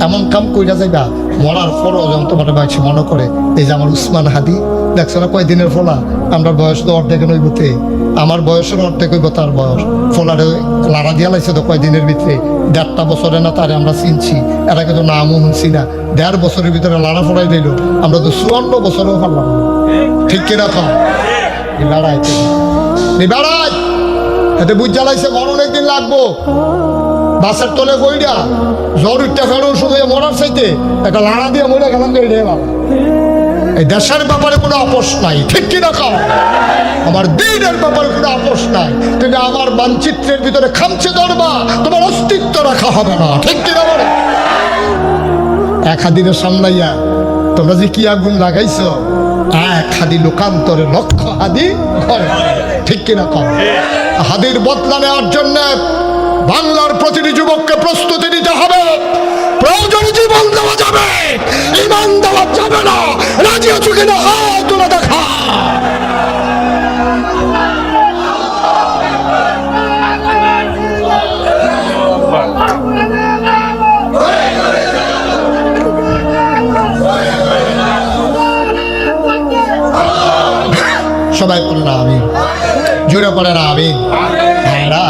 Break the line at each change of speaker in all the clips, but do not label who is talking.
এমন কাম কইরা যাইবা মরার পরও যখন তোমার বয়সে মনে করে এই যে আমার উসমান হাদি দেখছো না কয়দিনের ফলা, আমরা বয়স তো অর্ধেক নইবতে, আমার বয়সের অর্ধেক হইব তার বয়স, ফলারে লাড়া দিয়া লাইছে তো কয়দিনের ভিতরে, 1.5 বছরে না তারে আমরা চিনছি, এরা কিন্তু নামও শুনছি না, 1.5 বছরের ভিতরে লাড়া ফড়াই দিল, আমরা তো 54 বছরেও পারলাম। ঠিক কিনা কম লড়াই বেড়াই এতে বুঝ জ্বালাইছে মরণ একদিন লাগবো, বাসের তলে বইটা জ্বর উঠতে ফেরো শুধু মরার চাইতে একটা লাড়া দিয়ে মরে গেলাম তো এটাই বাবা। এই দেশের ব্যাপারে কোনো আপোষ নাই, ঠিক কিনা খাও, আমার দিনের ব্যাপারে কোনো আপোষ নাই, তুমি আমার মানচিত্রের ভিতরে খামছে ধরবা, তোমার অস্তিত্ব রাখা হবে না, ঠিক কিনা বলে। এক হাদিনের সামলাইয়া তোমরা যে কি আগুন লাগাইছো, এক হাদি লোকান্তরে লক্ষ হাদি ঘরে, ঠিক কিনা কম। হাদির বদলা নেওয়ার জন্য বাংলার প্রতিটি যুবককে প্রস্তুতি নিতে হবে, প্রয়োজনে জীবন দেওয়া যাবে, ইমান দেওয়া যাবে না, রাজি আছো কিনা হাত তুলে দেখা। সবাই পড়ে না আমি, জোরে পড়ে না আমি, ভাইরা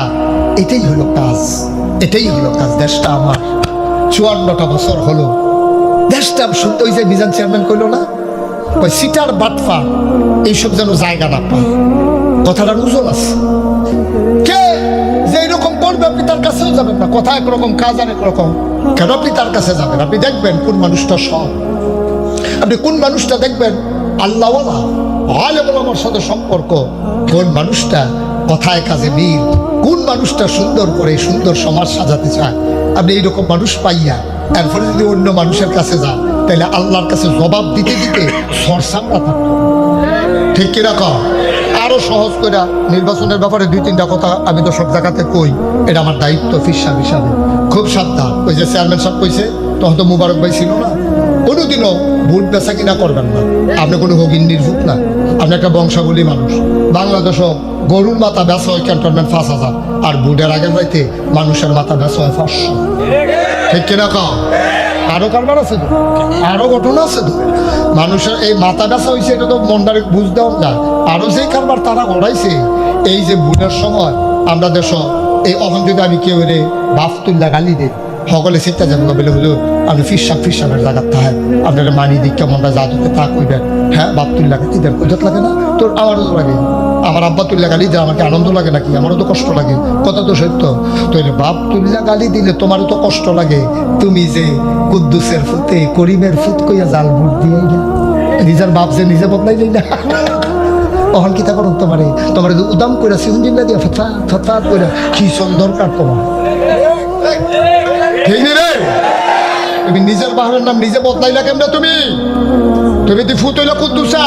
এটাই হলো কাজ, এটাই হলো কাজ। দেশটা আমার 54টা বছর হলো, দেশটা শুনতে ওই যে মিজান চেয়ারম্যান কইলো না, ওই সিটার বাটফা এইসব যেন জায়গা না পায়, কথাটার ওজন আছে। কে যে এরকম করবে আপনি তার কাছেও যাবেন না, কথা একরকম কাজ আর একরকম, কেন আপনি তার কাছে যাবেন? আপনি দেখবেন কোন মানুষটা সৎ, আপনি কোন মানুষটা দেখবেন আল্লাহওয়ালা আলেমুল আমার সাথে সম্পর্ক, কোন মানুষটা কথায় কাজে মিল, কোন মানুষটা সুন্দর করে সুন্দর সমাজ সাজাতে চায়। আপনি এইরকম মানুষ পাইয়া এরপরে যদি অন্য মানুষের কাছে যান, তাহলে আল্লাহর কাছে জবাব দিতে দিতে সরসামরা থাকতো, ঠিক কিরকম। আরো সহজ করে নির্বাচনের ব্যাপারে 2-3টা কথা আমি তো সব জায়গাতে কই, এটা আমার দায়িত্ব ফিসাব হিসাবে, খুব সাবধান। ওই যে চেয়ারম্যান সাহেব কইছে, তখন তো মুবারক ভাই ছিল না, কোনোদিনও ভোট বেচা কিনা করবেন না, আপনি কোনো হগিন্নির ভোট না, আপনি একটা বংশাবলী মানুষ। বাংলাদেশও গরুর মাথা বেচা হয় ক্যান্টনমেন্ট 5,000, আর ভোটের আগের রাইতে মানুষের মাথা বেচা হয় 500, ঠিক কিনা কম। আরো কারবার আছে তো, আরো ঘটনা আছে তো, মানুষের এই মাথা বেচা হয়েছে, এটা তো মনটারে বুঝ দেওয়া যায়। আরো যেই কারবার তারা গড়াইছে, এই যে ভোটের সময় আমরা দেশ এই অহন যদি আমি কেউ রে বাফ তুল্লা গালি দিই, সকলে চিন্তা যাবেন বলে হুজুর আপনি ফিসাবের জায়গার থাকে আপনার মানি দিক কেমনটা জাদুকে তা কইবেন, হ্যাঁ বাপ তুল্লা গালি দেন, কইজাত লাগে না তোর, আমারও তো লাগে, আমার আব্বা তুল্লা গালি দেয় আমাকে আনন্দ লাগে নাকি, আমারও তো কষ্ট লাগে, কথা তো সত্য। তো বাপ তুল্লা গালি দিলে তোমারও তো কষ্ট লাগে, তুমি যে কুদ্দুসের ফুতে করিমের ফুত কইয়া জাল ভোট দিয়ে নিজের বাপ যে নিজে বদলাই দিই না, তখন কিতা করো তোমারে, তোমার উদাম করে সিহুন জিল্লা দিয়া ফেথা ফেথা করে কি দরকার তোমার, ঠিক নি রে? তুমি নিজের বাহনের নাম নিজে বদলাইলা কেমনে? তুমি তুমি তো ফুট হইলা কুদ্দুসা,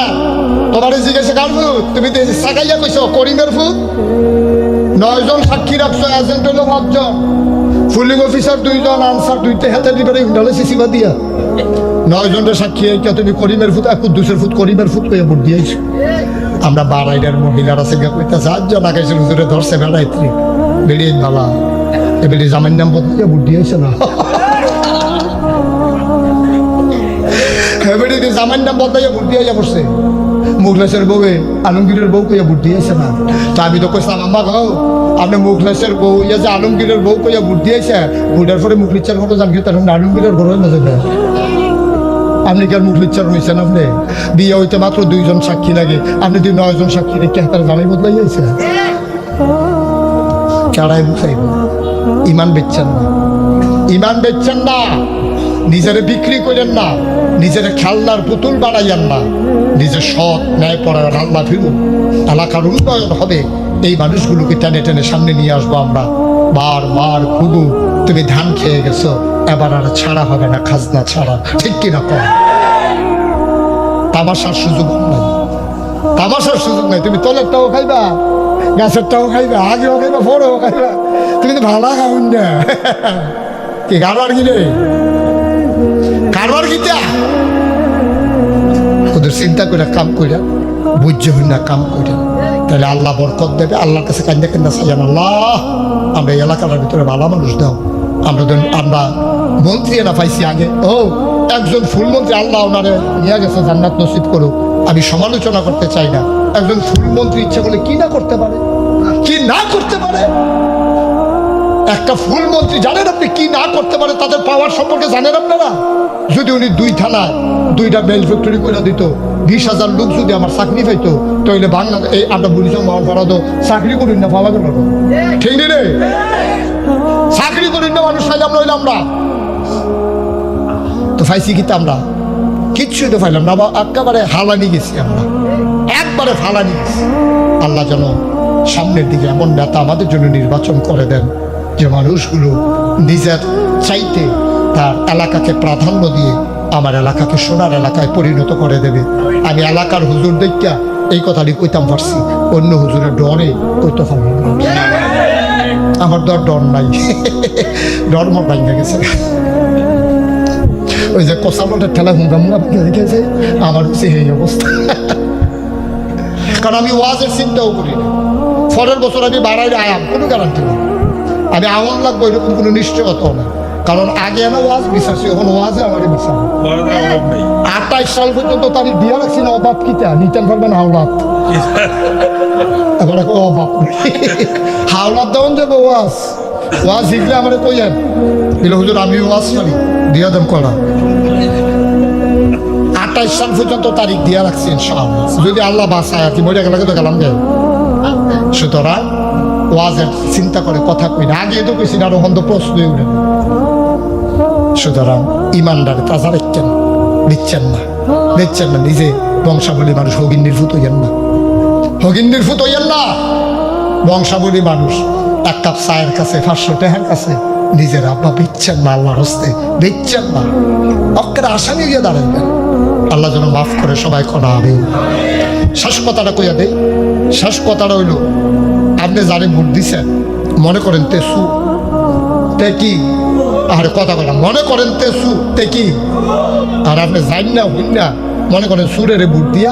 তোমার জিজ্ঞাসা কার ফুট, তুমি তো সাকাইয়া কইছো করিমের ফুট। 9 জন সাক্ষী রাখছো, এজেন্ট হইলো 5 জন, পুলিং অফিসার 2 জন, আনসার 2তে হাতে দিবারে উন্ডালে সিসিবা দিয়া 9 জনের সাক্ষী এইটা তুমি করিমের ফুট আর কুদ্দুসের ফুট করিমের ফুট কইয়া ভোট দিয়েছো। আমরা বারাইডার মহিলারা সে কইতেছে 8 জন আগাইছে হুজুরে ধরছে বেড়াইত্রী বেরিয়ে বালা এবারে জামাইর নাম বদলে ভোট দিয়েছে না, এবারে জামাইর নাম বদলাইয়া ভোট দিয়ে পড়ছে, মুখলেসের বউয়ে আলমগীরের বউ কইয়া ভোট দিয়েছে না। তা আমি তো কইছিলাম আম্মা গো আপনি মুখলেসের বউ ইয়া যে আলমগীরের বউ কইয়া ভোট দিয়েছে, ভোটের পরে মুখলিচ্ছার ঘরে যান কি তখন আলমগীরের ঘরে না যাবে, আপনি কি আর মুখলিচ্ছার হয়েছেন? আপনি বিয়ে হইতে মাত্র 2 জন সাক্ষী লাগে, আপনি 9 জন সাক্ষী রেখে তার জামাই বদলাইয়াছে, চাড়াই বুঝাইব। ইমান বেচছেন না, ইমান বেচছেন না, নিজেরে বিক্রি করেন না, নিজের খেলনার পুতুল বানাইয়েন না, নিজের সৎ ন্যায় পরায়ণ আল্লাহ ফিরুন, এলাকার উন্নয়ন হবে, এই মানুষগুলোকে টেনে টেনে সামনে নিয়ে আসবো আমরা। বারবার খুবু তুমি ধান খেয়ে গেছো, এবার আর ছাড়া হবে না, খাজনা ছাড়া, ঠিক কিনা কম। তামাশার সুযোগ নাই, তামাশার সুযোগ নাই, তুমি তলেরটাও খাইবা, গাছেরটাও খাইবা, আগেও খাইবা, পরেও খাইবা, তুমি তো ভাড়া খাউন না, কি কারবার কি রে, কারবার কিতা ওদের চিন্তা করে কাম কইরা বুঝ্য হই না কাম কইরা, তাহলে আল্লাহ বরকত দেবে। আল্লাহর কাছে কান্দা কান্দা চাইয়ান, আল্লাহ আমরা এই এলাকার ভিতরে ভালো মানুষ দাও, আমরা মন্ত্রী না পাইছি আগে। ও একজন ফুলমন্ত্রী, আল্লাহ ওনারে নিয়ে গেছে, জান্নাত নসিব করুক। আমি সমালোচনা করতে চাই না। একজন ফুলমন্ত্রী ইচ্ছা করলে কি না করতে পারে, কি না করতে পারে। একটা ফুলমন্ত্রী জানেন আপনি কি না করতে পারে, তাদের পাওয়ার সম্পর্কে জানেন আপনারা? যদি উনি 2 থানায় 2টা বেল ফ্যাক্টরি করে দিত, 20,000 লোক যদি আমার চাকরি পাইতো, তাহলে বাংলাদেশ এই আমরা বলি মহাভারত চাকরি করি না, পাওয়া গেল ঠিক নেই রে, চাকরি করি না মানুষ পাইলাম নইলে আমরা তো পাইছি কিন্তু আমরা কিচ্ছুই তো পাইলাম না, একেবারে হালানি গেছি আমরা, একবারে ফালানি গেছি। আল্লাহ যেন সামনের দিকে এমন নেতা আমাদের জন্য নির্বাচন করে দেন যে মানুষগুলো নিজের চাইতে তার এলাকাকে প্রাধান্য দিয়ে আমার এলাকাকে সোনার এলাকায় পরিণত করে দেবে। আমি এলাকার হুজুর দেখা এই কথাটি কইতাম পারছি, অন্য হুজুরের ডরে কইতে পারবো না। আমার ডর নাই, ডর মন ভাঙে গেছে। ওই যে কষানোটার ঠেলা মুঙ্গা মুঙ্গা ভেঙে গেছে, আমার হচ্ছে এই অবস্থা। কারণ আমি ওয়াজের চিন্তাও করি না। পরের বছর আমি বাড়াইলে আয়াম, কোনো গ্যারান্টি নেই। আমি আমল লাগবো এরকম কোনো নিশ্চয়তাও না। কারণ আগে না ওয়াজ বিশ্বাসী, এখন ওয়াজে আমার বিশ্বাস। 28 সাল পর্যন্ত তারিখ দিয়ে রাখছি না, অবাদ কিতা নিতেন পারবেন হাওলাত। এবার অবাদ হাওলাত দেওয়ান যাবো ওয়াজ, ওয়াজ শিখলে আমার কইয়েন দিল হুজুর আমি ওয়াজ করি দিয়া দেন করা। 28 সাল পর্যন্ত তারিখ দিয়ে রাখছি ইনশাআল্লাহ, যদি আল্লাহ বাঁচায় আর কি, মরে গেলে তো গেলাম গে। সুতরাং ওয়াজের চিন্তা করে কথা কই না, আগে তো কইছি না, আরো হন্দ প্রশ্নই উঠে। সুতরাং ইমানদারে তাজা রাখছেন, দিচ্ছেন না, দিচ্ছেন না। নিজে বংশাবলী মানুষ হগিন্নির ফুট হইয়েন না, হগিন্নির ফুট হইয়েন না। বংশাবলী মানুষ 1 কাপ চায়ের কাছে 500 টাকার কাছে নিজের আব্বা দিচ্ছেন না, আল্লাহর হস্তে দিচ্ছেন না, অক্কের আসামি গিয়ে দাঁড়াইবেন। আল্লাহ যেন মাফ করে সবাই করা হবে। শেষ কথাটা কইয়া দেয়, শেষ কথাটা হইল, আপনি যারে ভোট দিচ্ছেন মনে করেন তেসু তে কি, আর কথা বলা মনে করেন তেসু তে কি, আর আপনি যাই না হইন না মনে করেন সুরের ভোট দিয়া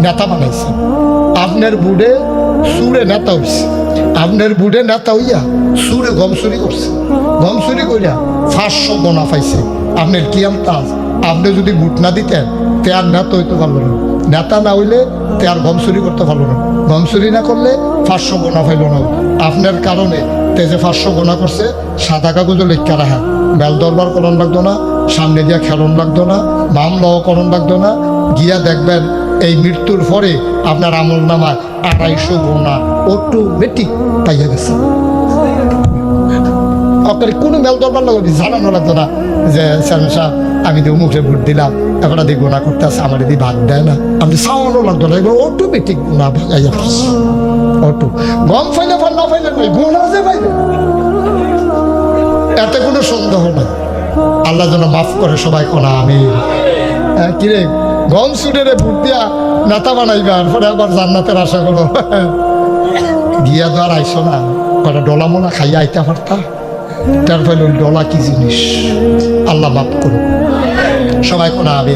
নেতা বানাইছেন। আপনার বুড়ে সুরে নেতা হইছে, আপনার বুড়ে নেতা হইয়া সুরে গম চুরি করছে, গম চুরি করিয়া 500 গোনা পাইছে। আপনার কি আমতাজ, আপনি যদি ভোট না দিতেন তে আর নেতা হইতে পারলো না, নেতা না হইলে তে আর গম চুরি করতে পারলো না, গম চুরি না করলে 500 গোনা পাইল না। আপনার কারণে তে যে 500 গোনা করছে সাদা কাগজও লেখা রাখা, বেল দরবার করণ লাগতো না, সামনে দিয়া খেলন লাগতো না, মামলাও করণ লাগতো না। গিয়া দেখবেন এই মৃত্যুর পরে আপনার আমল নামায় 250 গোনা অটোমেটিক পাইয়া গেছে। আপনার কোনো মেল দরবার লাগবে জানানো লাগতো না যে চেয়ারম্যান সাহেব আমি তো মুখে ভোট দিলাম, এখন আদি গোনা করতে আসে, আমার এদিকে ভাগ দেয় না, আমি সামানো লাগতো না, এবার অটোমেটিক গোনা ভাগাইয়া পড়ছে। অটো গম ফাইলে ফল না ফাইলে নয়, গোনা যে পাইবে এতে কোনো সন্দেহ নেই। আল্লাহ যেন মাফ করে সবাই কোনা আমি কিরে গম সুডেরে ভোট দিয়া নেতা বানাইবে, আর পরে আবার জান্নাতের আশা করো গিয়া তো আর আইসো না, কটা ডলা মোনা খাইয়া আইতে পারতা। তার ফলে ডলা কি জিনিস, আল্লাহ মাফ করো সবাই কোনা আমি।